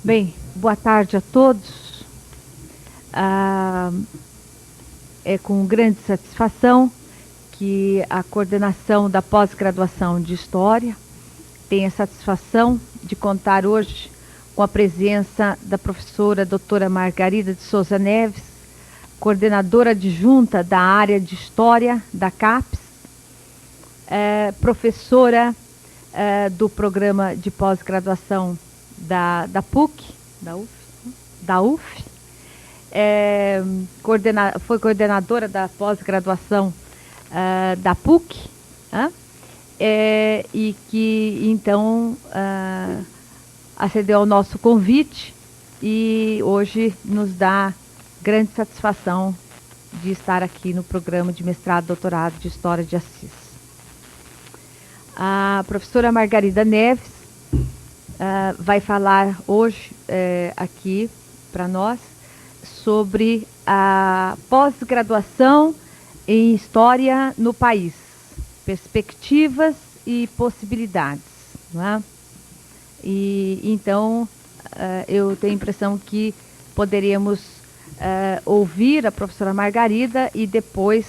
Bem, boa tarde a todos. É com grande satisfação que a coordenação da pós-graduação de História tem a satisfação de contar hoje com a presença da professora doutora Margarida de Souza Neves, coordenadora adjunta da área de História da CAPES, professora do programa de pós-graduação da PUC, da UF, foi coordenadora da pós-graduação da PUC, e que então acedeu ao nosso convite e hoje nos dá grande satisfação de estar aqui no programa de mestrado e doutorado de História de Assis. A professora Margarida Neves vai falar hoje aqui para nós sobre a pós-graduação em História no país, perspectivas e possibilidades, não é? E então eu tenho a impressão que poderíamos ouvir a professora Margarida e depois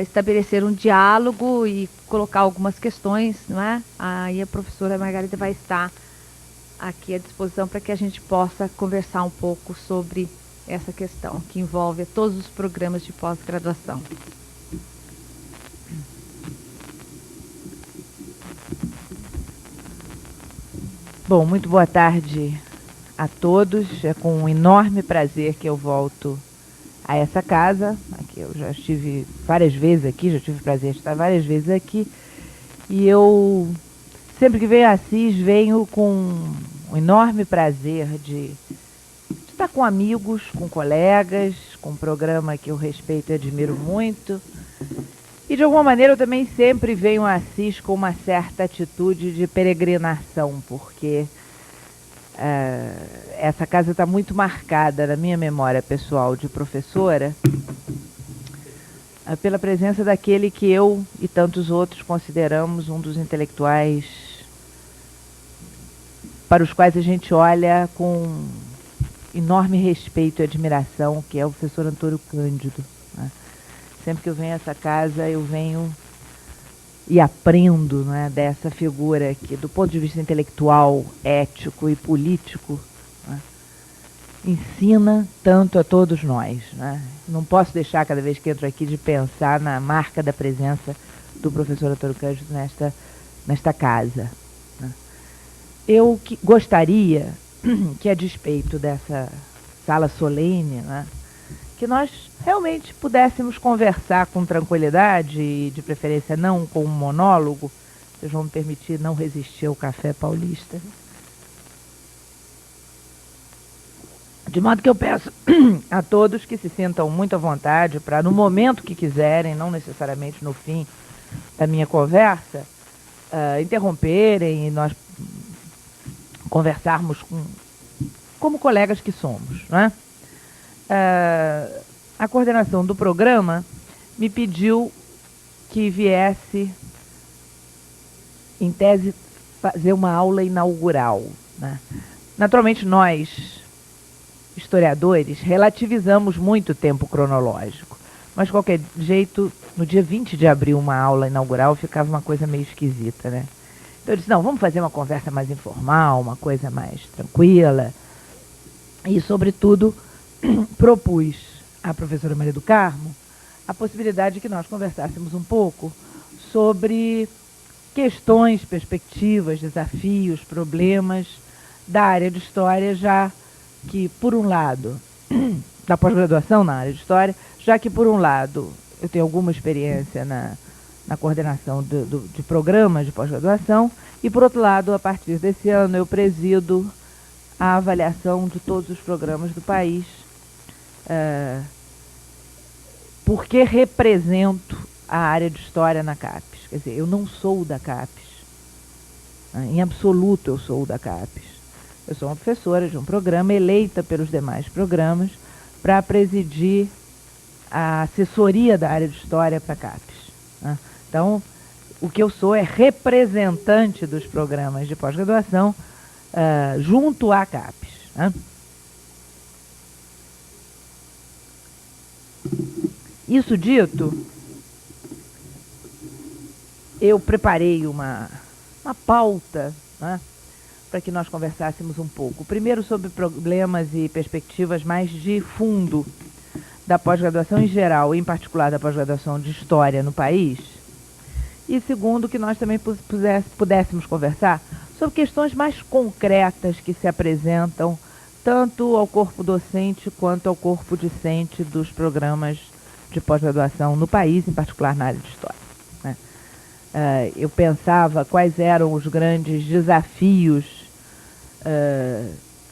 estabelecer um diálogo e colocar algumas questões, não é? Aí a professora Margarida vai estar aqui à disposição para que a gente possa conversar um pouco sobre essa questão que envolve todos os programas de pós-graduação. Bom, muito boa tarde a todos. É com um enorme prazer que eu volto a essa casa. Aqui eu já estive várias vezes aqui, já tive o prazer de estar várias vezes aqui. E eu, sempre que venho a Assis, venho com um enorme prazer de estar com amigos, com colegas, com um programa que eu respeito e admiro muito. E de alguma maneira eu também sempre venho a Assis com uma certa atitude de peregrinação, porque essa casa está muito marcada na minha memória pessoal de professora pela presença daquele que eu e tantos outros consideramos um dos intelectuais para os quais a gente olha com enorme respeito e admiração, que é o professor Antônio Cândido, né? Sempre que eu venho a essa casa, eu venho e aprendo, né, dessa figura que, do ponto de vista intelectual, ético e político, né, ensina tanto a todos nós, né? Não posso deixar, cada vez que entro aqui, de pensar na marca da presença do professor Antônio Cândido nesta casa, né? Eu gostaria que, a despeito dessa sala solene, né, que nós realmente pudéssemos conversar com tranquilidade e, de preferência, não com um monólogo. Vocês vão me permitir não resistir ao café paulista. De modo que eu peço a todos que se sintam muito à vontade para, no momento que quiserem, não necessariamente no fim da minha conversa, interromperem e nós conversarmos como colegas que somos, né? A coordenação do programa me pediu que viesse, em tese, fazer uma aula inaugural, né? Naturalmente, nós, historiadores, relativizamos muito o tempo cronológico, mas, de qualquer jeito, no dia 20 de abril, uma aula inaugural ficava uma coisa meio esquisita, né? Então eu disse, não, vamos fazer uma conversa mais informal, uma coisa mais tranquila. E, sobretudo, propus à professora Maria do Carmo a possibilidade de que nós conversássemos um pouco sobre questões, perspectivas, desafios, problemas da área de História, já que, por um lado, da pós-graduação na área de História, já que, por um lado, eu tenho alguma experiência na coordenação de programas de pós-graduação, e, por outro lado, a partir desse ano, eu presido a avaliação de todos os programas do país, porque represento a área de História na CAPES. Quer dizer, eu não sou da CAPES, em absoluto eu sou da CAPES. Eu sou uma professora de um programa eleita pelos demais programas para presidir a assessoria da área de História para a CAPES, né? Então, o que eu sou é representante dos programas de pós-graduação junto à CAPES, né? Isso dito, eu preparei uma pauta, né, para que nós conversássemos um pouco. Primeiro, sobre problemas e perspectivas mais de fundo da pós-graduação em geral, em particular da pós-graduação de História no país. E segundo, que nós também pudéssemos conversar sobre questões mais concretas que se apresentam tanto ao corpo docente quanto ao corpo discente dos programas de pós-graduação no país, em particular na área de História, né? Eu pensava quais eram os grandes desafios,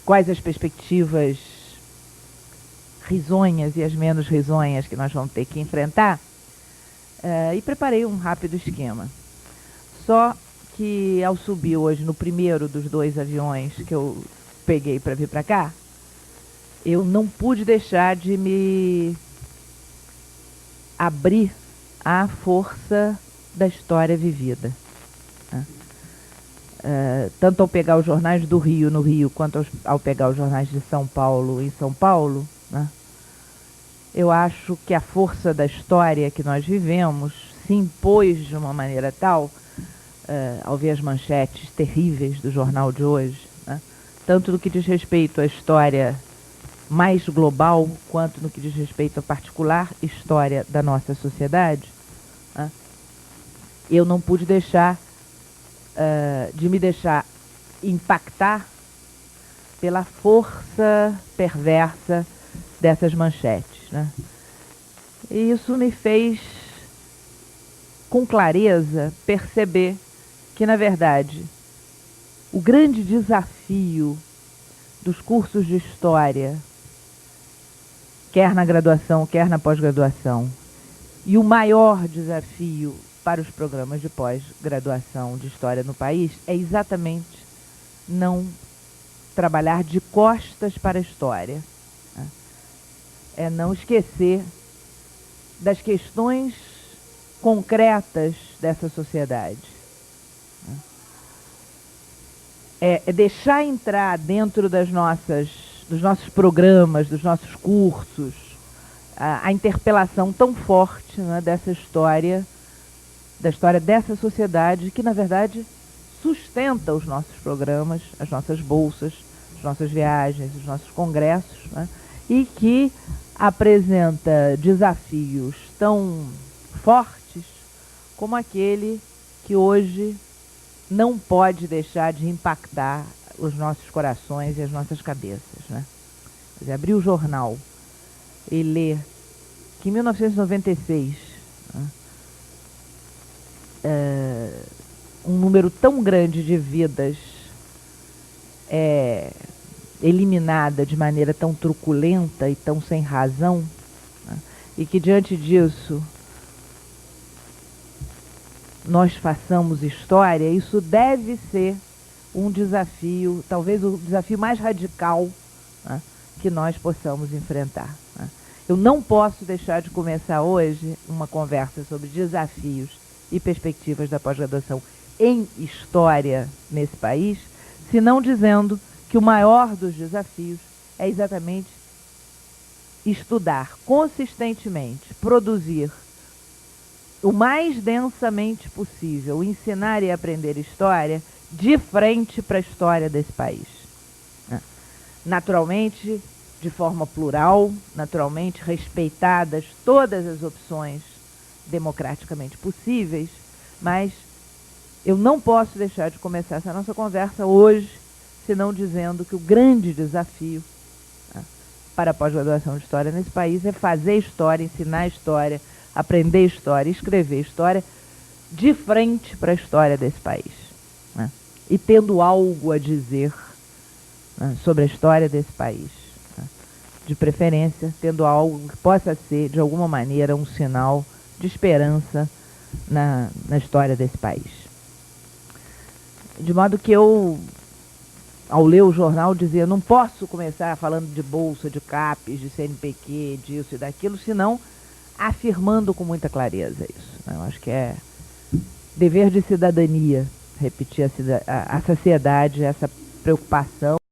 quais as perspectivas risonhas e as menos risonhas que nós vamos ter que enfrentar, e preparei um rápido esquema. Só que ao subir hoje no primeiro dos 2 aviões que eu peguei para vir para cá, eu não pude deixar de me abrir à força da história vivida, né? Tanto ao pegar os jornais do Rio no Rio, quanto ao pegar os jornais de São Paulo em São Paulo, né? Eu acho que a força da história que nós vivemos se impôs de uma maneira tal, ao ver as manchetes terríveis do jornal de hoje, né? Tanto no que diz respeito à história mais global, quanto no que diz respeito à particular história da nossa sociedade, né? Eu não pude deixar de me deixar impactar pela força perversa dessas manchetes, né? E isso me fez, com clareza, perceber que, na verdade, o grande desafio dos cursos de História, quer na graduação, quer na pós-graduação, e o maior desafio para os programas de pós-graduação de História no país é exatamente não trabalhar de costas para a história, né? É não esquecer das questões concretas dessa sociedade, né? É deixar entrar dentro dos nossos programas, dos nossos cursos, a interpelação tão forte, né, dessa história, da história dessa sociedade que, na verdade, sustenta os nossos programas, as nossas bolsas, as nossas viagens, os nossos congressos, né, e que apresenta desafios tão fortes como aquele que hoje não pode deixar de impactar os nossos corações e as nossas cabeças, né? Quer dizer, abrir o jornal e ler que em 1996, né, um número tão grande de vidas é eliminada de maneira tão truculenta e tão sem razão, né, e que diante disso nós façamos história, isso deve ser um desafio, talvez o desafio mais radical, né, que nós possamos enfrentar, né? Eu não posso deixar de começar hoje uma conversa sobre desafios e perspectivas da pós-graduação em História nesse país, se não dizendo que o maior dos desafios é exatamente estudar consistentemente, produzir o mais densamente possível, ensinar e aprender história de frente para a história desse país, né? Naturalmente, de forma plural, naturalmente respeitadas todas as opções democraticamente possíveis, mas eu não posso deixar de começar essa nossa conversa hoje, senão dizendo que o grande desafio, né, para a pós-graduação de História nesse país é fazer história, ensinar história, aprender história, escrever história de frente para a história desse país, né? E tendo algo a dizer, né, sobre a história desse país, né? De preferência, tendo algo que possa ser, de alguma maneira, um sinal de esperança na história desse país. De modo que eu, ao ler o jornal, dizia, não posso começar falando de bolsa, de CAPES, de CNPq, disso e daquilo, senão afirmando com muita clareza isso, né? Eu acho que é dever de cidadania repetir a sociedade preocupação.